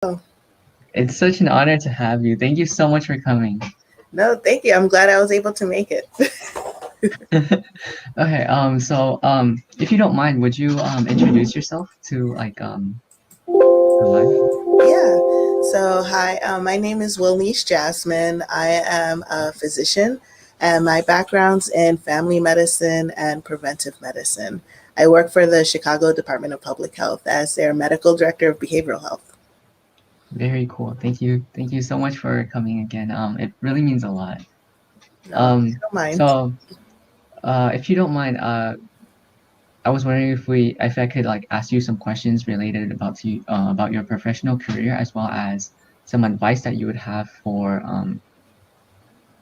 Oh, It's such an honor to have you. Thank you so much for coming. no, thank you. I'm glad I was able to make it. Okay, if you don't mind, would you introduce yourself to the live? Yeah. So, hi, my name is Wilnice Jasmin. I am a physician, and my background's in family medicine and preventive medicine. I work for the Chicago Department of Public Health as their medical director of behavioral health. Very cool. Thank you. Thank you so much for coming again. It really means a lot. No, I Um, don't mind. so if you don't mind, I was wondering if I could like ask you some questions related about your professional career as well as some advice that you would have for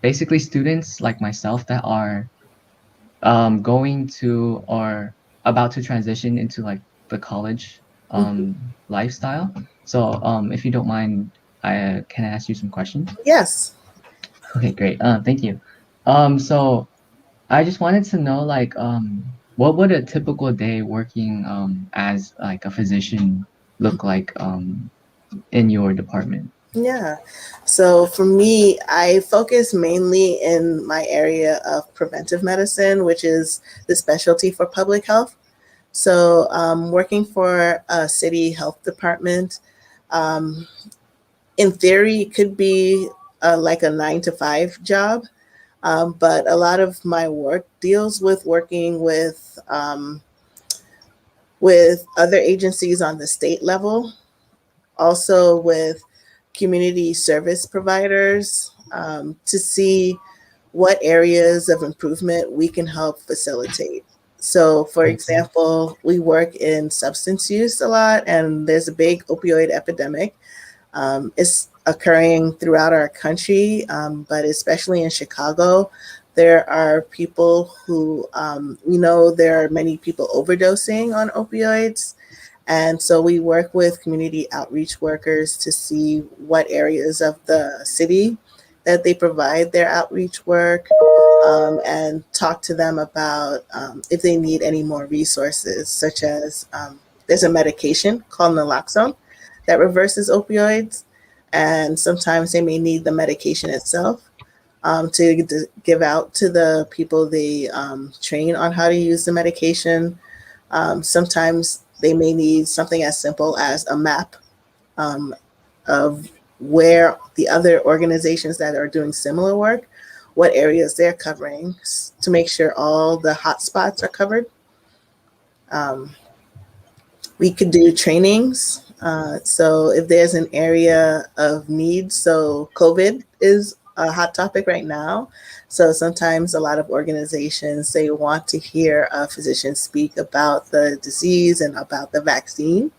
basically students like myself that are going to or about to transition into like the college Mhm. lifestyle. So if you don't mind, I can I ask you some questions? Yes. Okay, great. Thank you. So I just wanted to know what would a typical day working as like a physician look like in your department? Yeah. So for me, I focus mainly in my area of preventive medicine, which is the specialty for public health. So, working for a city health department, um, in theory, it could be like a 9 to 5 job, but a lot of my work deals with working with other agencies on the state level, also with community service providers to see what areas of improvement we can help facilitate. So, for I see. example, we work in substance use a lot, and there's a big opioid epidemic. It's occurring throughout our country, but especially in Chicago, there are people who, we know there are many people overdosing on opioids. And so we work with community outreach workers to see what areas of the city that they provide their outreach work, and talk to them about if they need any more resources, such as there's a medication called naloxone that reverses opioids, and sometimes they may need the medication itself to give out to the people they train on how to use the medication. Sometimes they may need something as simple as a map um, of where the other organizations that are doing similar work, what areas they're covering to make sure all the hot spots are covered. Um, we could do trainings. So if there's an area of need, so COVID is a hot topic right now. So sometimes a lot of organizations they want to hear a physician speak about the disease and about the vaccine,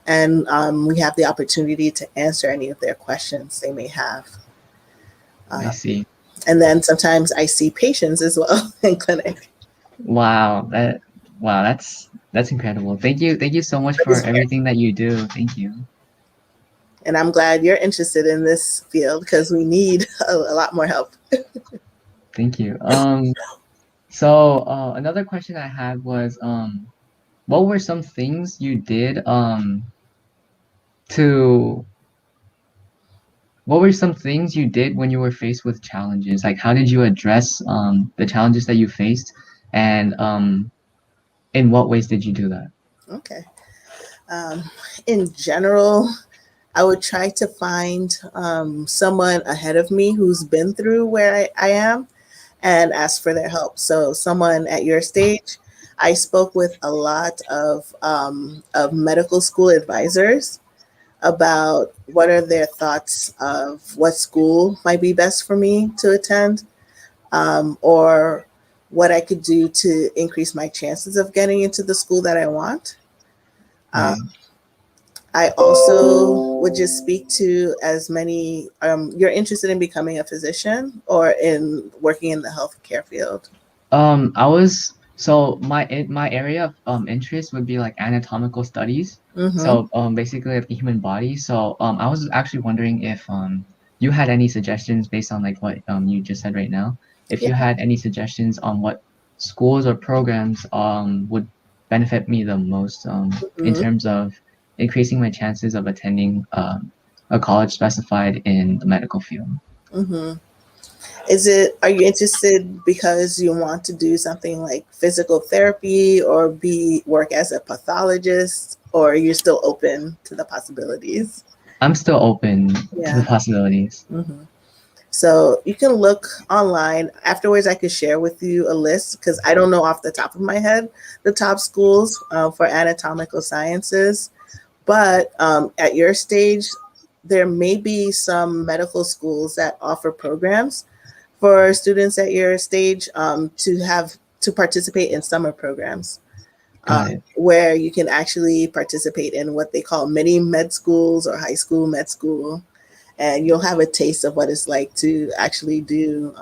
and we have the opportunity to answer any of their questions they may have. I Uh, see. and then sometimes I see patients as well in clinic. Wow, that's incredible. Thank you so much for everything that you do. Thank you. And I'm glad you're interested in this field because we need a lot more help. Thank you. So another question I had was what were some things you did to what were some things you did when you were faced with challenges? Like how did you address the challenges that you faced and in what ways did you do that? Okay. Um, in general, I would try to find someone ahead of me who's been through where I am and ask for their help. So, someone at your stage, I spoke with a lot of medical school advisors about what are their thoughts of what school might be best for me to attend, or what I could do to increase my chances of getting into the school that I want. Um, Right. I also would just speak to as many, you're interested in becoming a physician or in working in the healthcare field. I was so my area of interest would be like anatomical studies. Mm-hmm. So basically like the human body. So I was actually wondering if you had any suggestions based on like what you just said right now. If you Yeah. had any suggestions on what schools or programs would benefit me the most in Mm-hmm. terms of increasing my chances of attending a college specified in the medical field. Hmm. Are you interested because you want to do something like physical therapy or work as a pathologist, or you're still open to the possibilities? I'm still open to the Yeah. possibilities. Hmm. So you can look online. Afterwards, I could share with you a list because I don't know off the top of my head the top schools for anatomical sciences. But at your stage, there may be some medical schools that offer programs for students at your stage to participate in summer programs, Got it. where you can actually participate in what they call mini med schools or high school med school, and you'll have a taste of what it's like to actually do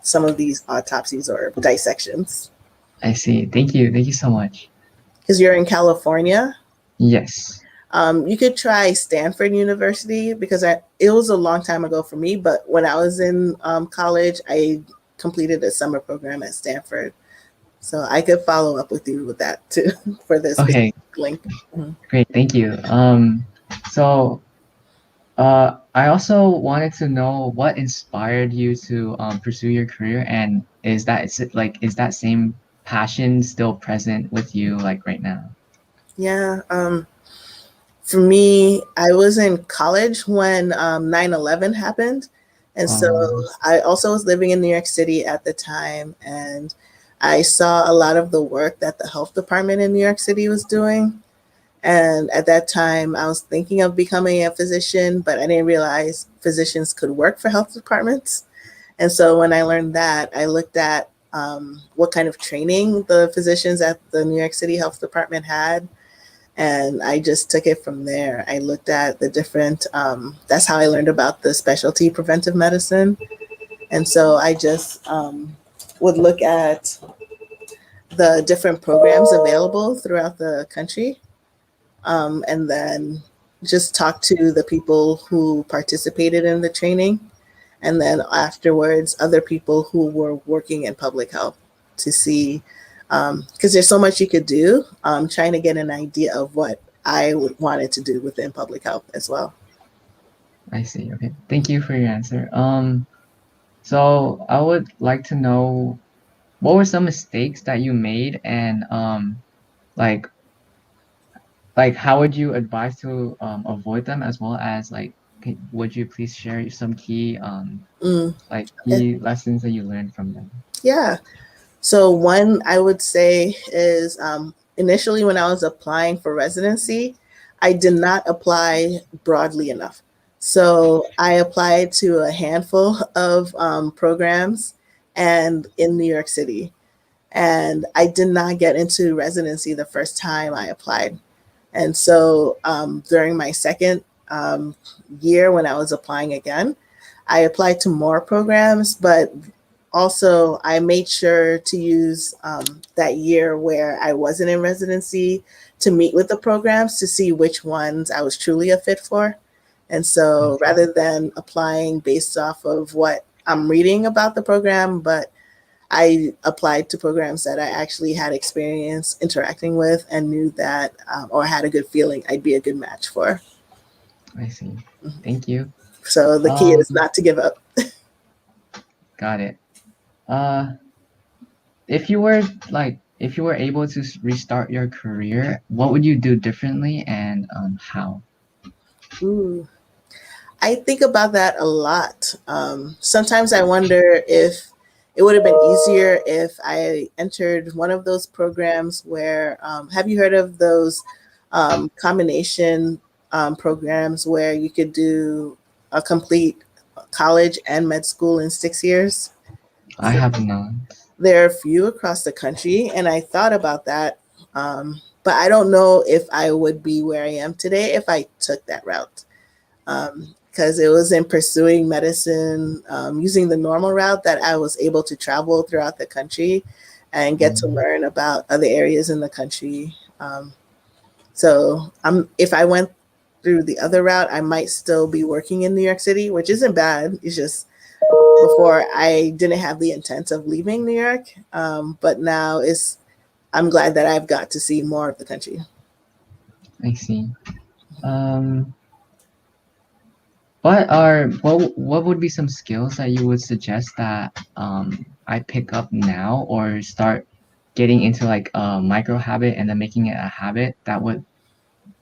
some of these autopsies or dissections. I see. Thank you. Thank you so much. Because you're in California, Yes. you could try Stanford University because it was a long time ago for me, but when I was in college, I completed a summer program at Stanford. So I could follow up with you with that too for the specific Okay. link. Mhm. Great. Thank you. So I also wanted to know what inspired you to pursue your career, and is that same passion still present with you like right now? Yeah. For me, I was in college when 9/11 happened. And so Um, I also was living in New York City at the time. And I saw a lot of the work that the health department in New York City was doing. And at that time, I was thinking of becoming a physician, but I didn't realize physicians could work for health departments. And so when I learned that, I looked at what kind of training the physicians at the New York City Health Department had, and I just took it from there. I looked at the different, that's how I learned about the specialty preventive medicine. And so I just would look at the different programs available throughout the country, and then just talk to the people who participated in the training. And then afterwards, other people who were working in public health to see, because there's so much you could do, trying to get an idea of what I wanted to do within public health as well. I see. Okay. Thank you for your answer. So I would like to know what were some mistakes that you made, and like how would you advise to avoid them, as well as would you please share some key Mm, okay. key lessons that you learned from them? Yeah. So one I would say is initially when I was applying for residency, I did not apply broadly enough. So I applied to a handful of programs and in New York City. And I did not get into residency the first time I applied. And so during my second year, when I was applying again, I applied to more programs, but also I made sure to use that year where I wasn't in residency to meet with the programs to see which ones I was truly a fit for. And I so see. rather than applying based off of what I'm reading about the program, but I applied to programs that I actually had experience interacting with and knew that, or had a good feeling I'd be a good match for. I see. Thank you. So the key Um, is not to give up. got it. Uh, if you were if you were able to restart your career, what would you do differently, and how? Ooh, I think about that a lot. Sometimes I wonder if it would have been easier if I entered one of those programs where, have you heard of those combination programs where you could do a complete college and med school in 6 years? I have not. There are a few across the country, and I thought about that. But I don't know if I would be where I am today if I took that route. Because it was in pursuing medicine, using the normal route, that I was able to travel throughout the country and get to Um, learn about other areas in the country. If I went through the other route, I might still be working in New York City, which isn't bad. It's just before I didn't have the intent of leaving New York, but now I'm glad that I've got to see more of the country. I see. Um, what would be some skills that you would suggest that I pick up now or start getting into like a micro habit and then making it a habit that would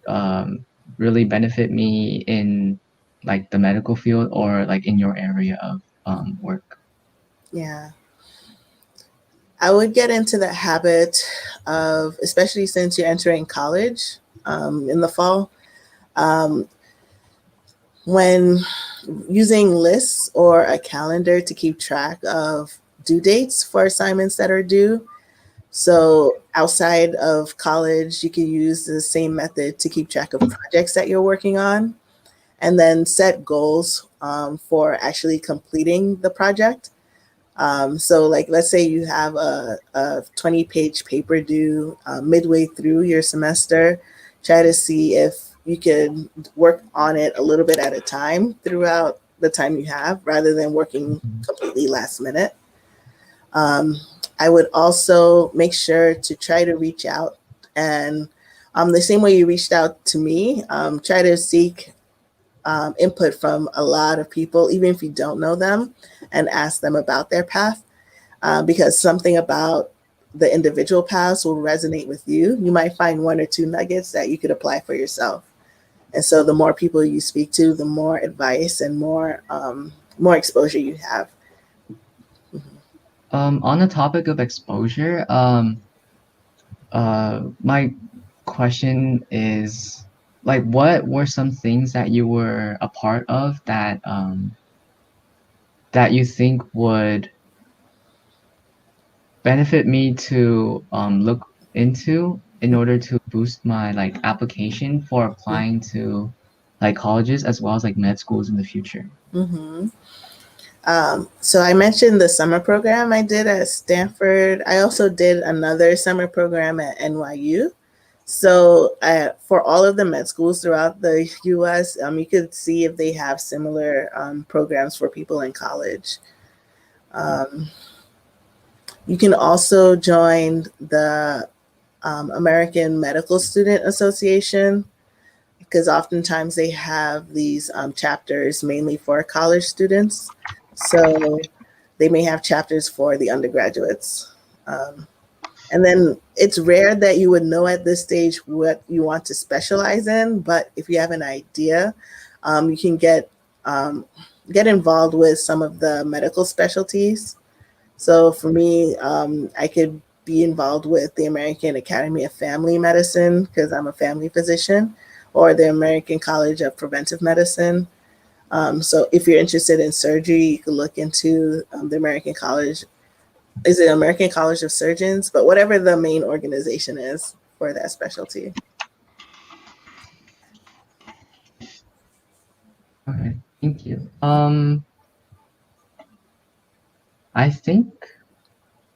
um really benefit me in like the medical field or like in your area of work? Yeah. I would get into the habit of, especially since you're entering college in the fall, um, when using lists or a calendar to keep track of due dates for assignments that are due. So outside of college, you can use the same method to keep track of projects that you're working on and then set goals for actually completing the project. So, like, let's say you have a 20-page paper due midway through your semester. Try to see if you could work on it a little bit at a time throughout the time you have rather than working Mhm. completely last minute. Um, I would also make sure to try to reach out and the same way you reached out to me, try to seek input from a lot of people, even if you don't know them, and ask them about their path because something about the individual paths will resonate with you. You might find one or two nuggets that you could apply for yourself. And so the more people you speak to, the more advice and more exposure you have. On the topic of exposure, my question is like, what were some things that you were a part of that you think would benefit me to look into in order to boost my like application for applying to like colleges as well as like med schools in the future? Mm-hmm. So I mentioned the summer program I did at Stanford. I also did another summer program at NYU. So for all of the med schools throughout the U.S., you could see if they have similar programs for people in college. Um, you can also join the American Medical Student Association because oftentimes they have these chapters mainly for college students. So they may have chapters for the undergraduates. Um, and then it's rare that you would know at this stage what you want to specialize in, but if you have an idea, you can get involved with some of the medical specialties. So for me, I could be involved with the American Academy of Family Medicine because I'm a family physician, or the American College of Preventive Medicine. So if you're interested in surgery, you could look into the American College. Is it American College of Surgeons? But whatever the main organization is for that specialty. Okay, thank you. I think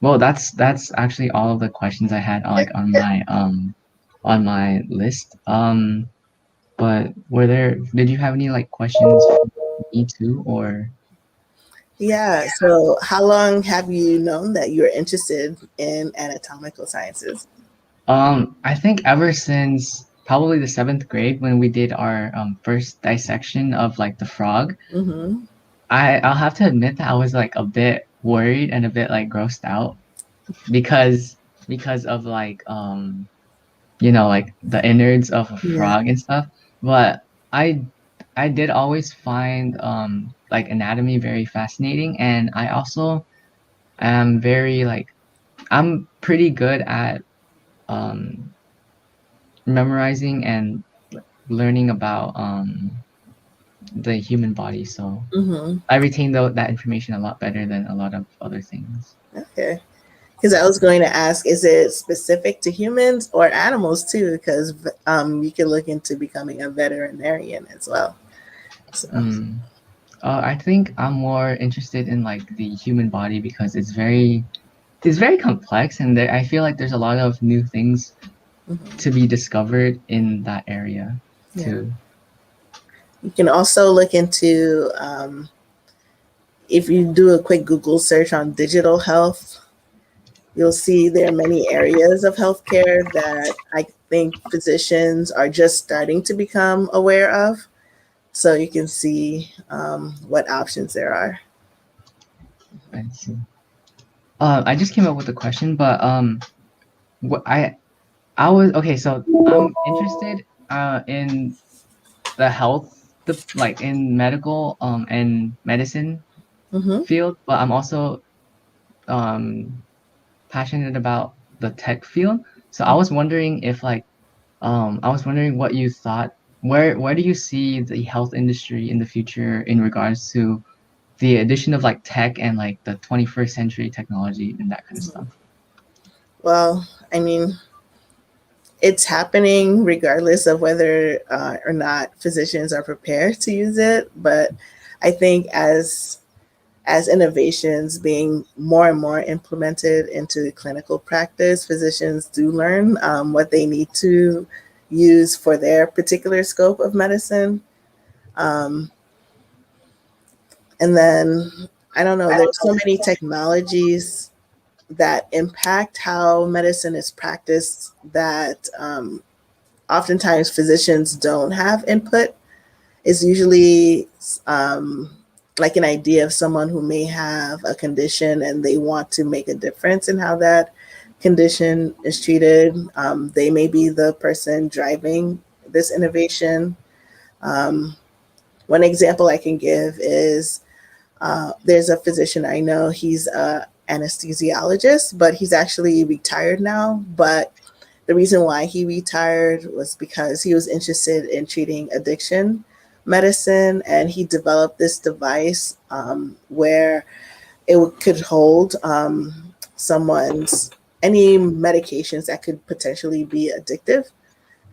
well that's actually all of the questions I had like on my list. But did you have any like questions for me too or Yeah. So how long have you known that you're interested in anatomical sciences? I think ever since probably the seventh grade when we did our first dissection of like the frog, Mm-hmm. I'll have to admit that I was like a bit worried and a bit like grossed out because of like like the innards of a Yeah. frog and stuff. But I I did always find like anatomy very fascinating, and I also am very like I'm pretty good at um memorizing and learning about the human body. So Mm-hmm. I retain that information a lot better than a lot of other things. Okay. Because I was going to ask, is it specific to humans or animals too? Because you can look into becoming a veterinarian as well. So. Mm. I think I'm more interested in like the human body because it's very complex, and I feel like there's a lot of new things Mhm. to be discovered in that area Yeah. too. You can also look into, if you do a quick Google search on digital health, you'll see there are many areas of healthcare that I think physicians are just starting to become aware of. so you can see what options there are. I see. I just came up with a question, but what I was okay. So I'm interested in the health, the like in medical and medicine Mm-hmm. field, but I'm also um passionate about the tech field. So I was wondering if like I was wondering what you thought. Where do you see the health industry in the future in regards to the addition of like tech and like the 21st century technology and that kind of stuff? Well, I mean, it's happening regardless of whether or not physicians are prepared to use it. But I think as innovations being more and more implemented into clinical practice, physicians do learn what they need to use for their particular scope of medicine. Um, and then I don't know, there's so many technologies that impact how medicine is practiced that oftentimes physicians don't have input. Is usually like an idea of someone who may have a condition and they want to make a difference in how that condition is treated. They may be the person driving this innovation. Um, One example I can give is there's a physician I know. He's a anesthesiologist, but he's actually retired now. But the reason why he retired was because he was interested in treating addiction medicine, and he developed this device where it could hold someone's any medications that could potentially be addictive,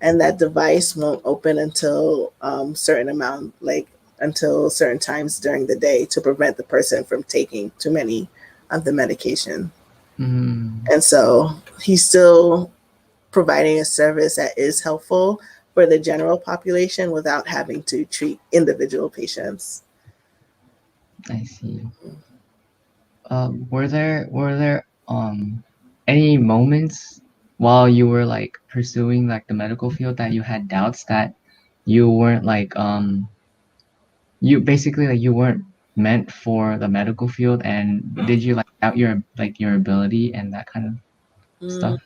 and that device won't open until certain amount, like until certain times during the day, to prevent the person from taking too many of the medication. Mm, And so he's still providing a service that is helpful for the general population without having to treat individual patients. I see. Were there any moments while you were like pursuing like the medical field that you had doubts that you weren't like you basically like you weren't meant for the medical field, and did you like doubt your ability and that kind of Mm. stuff?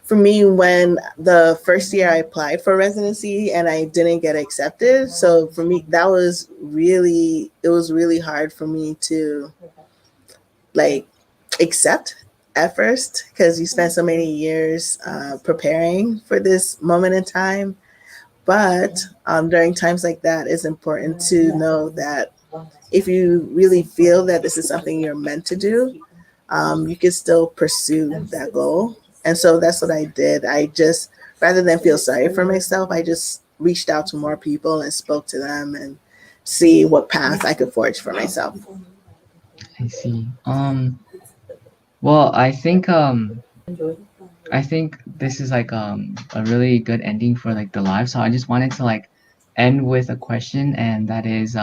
For me, when the first year I applied for residency and I didn't get accepted, so for me that was really, it was really hard for me to like accept at first, because you spent so many years preparing for this moment in time. But during times like that, it's important to know that if you really feel that this is something you're meant to do, you can still pursue that goal. And so that's what I did. I just, rather than feel sorry for myself, I just reached out to more people and spoke to them and see what path I could forge for myself. I see. Well, I think this is like a really good ending for like the live. So I just wanted to like end with a question, and that is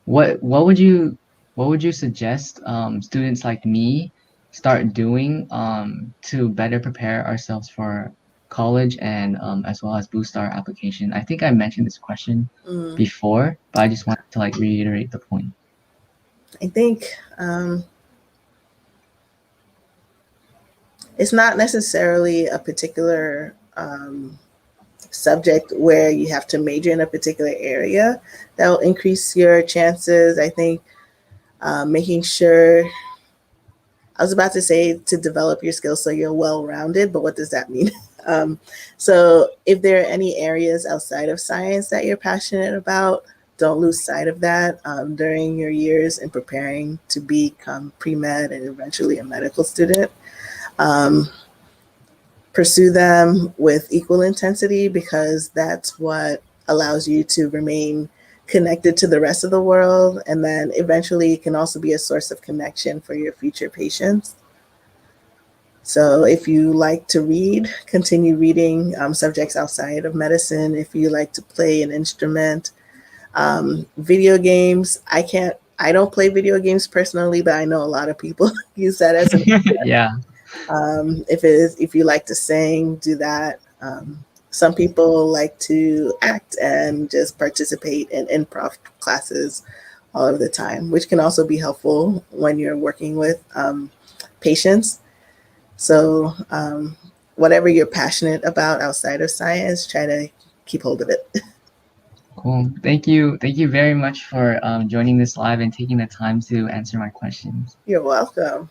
what would you suggest students like me start doing to better prepare ourselves for college and as well as boost our application? I think I mentioned this question Mm, before, but I just wanted to like reiterate the point. I think it's not necessarily a particular subject where you have to major in a particular area that will increase your chances. I think making sure, I was about to say to develop your skills so you're well rounded, but what does that mean? um, so, if there are any areas outside of science that you're passionate about, don't lose sight of that during your years in preparing to become pre med and eventually a medical student. Um, Pursue them with equal intensity, because that's what allows you to remain connected to the rest of the world, and then eventually it can also be a source of connection for your future patients. So if you like to read, continue reading subjects outside of medicine. If you like to play an instrument, video games, I don't play video games personally, but I know a lot of people use that as an Yeah. if you like to sing, do that. Some people like to act and just participate in improv classes all of the time, which can also be helpful when you're working with patients. So, whatever you're passionate about outside of science, try to keep hold of it. Cool. Thank you. Thank you very much for joining this live and taking the time to answer my questions. You're welcome.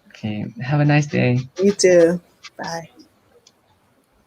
Okay. Have a nice day. You too. Bye.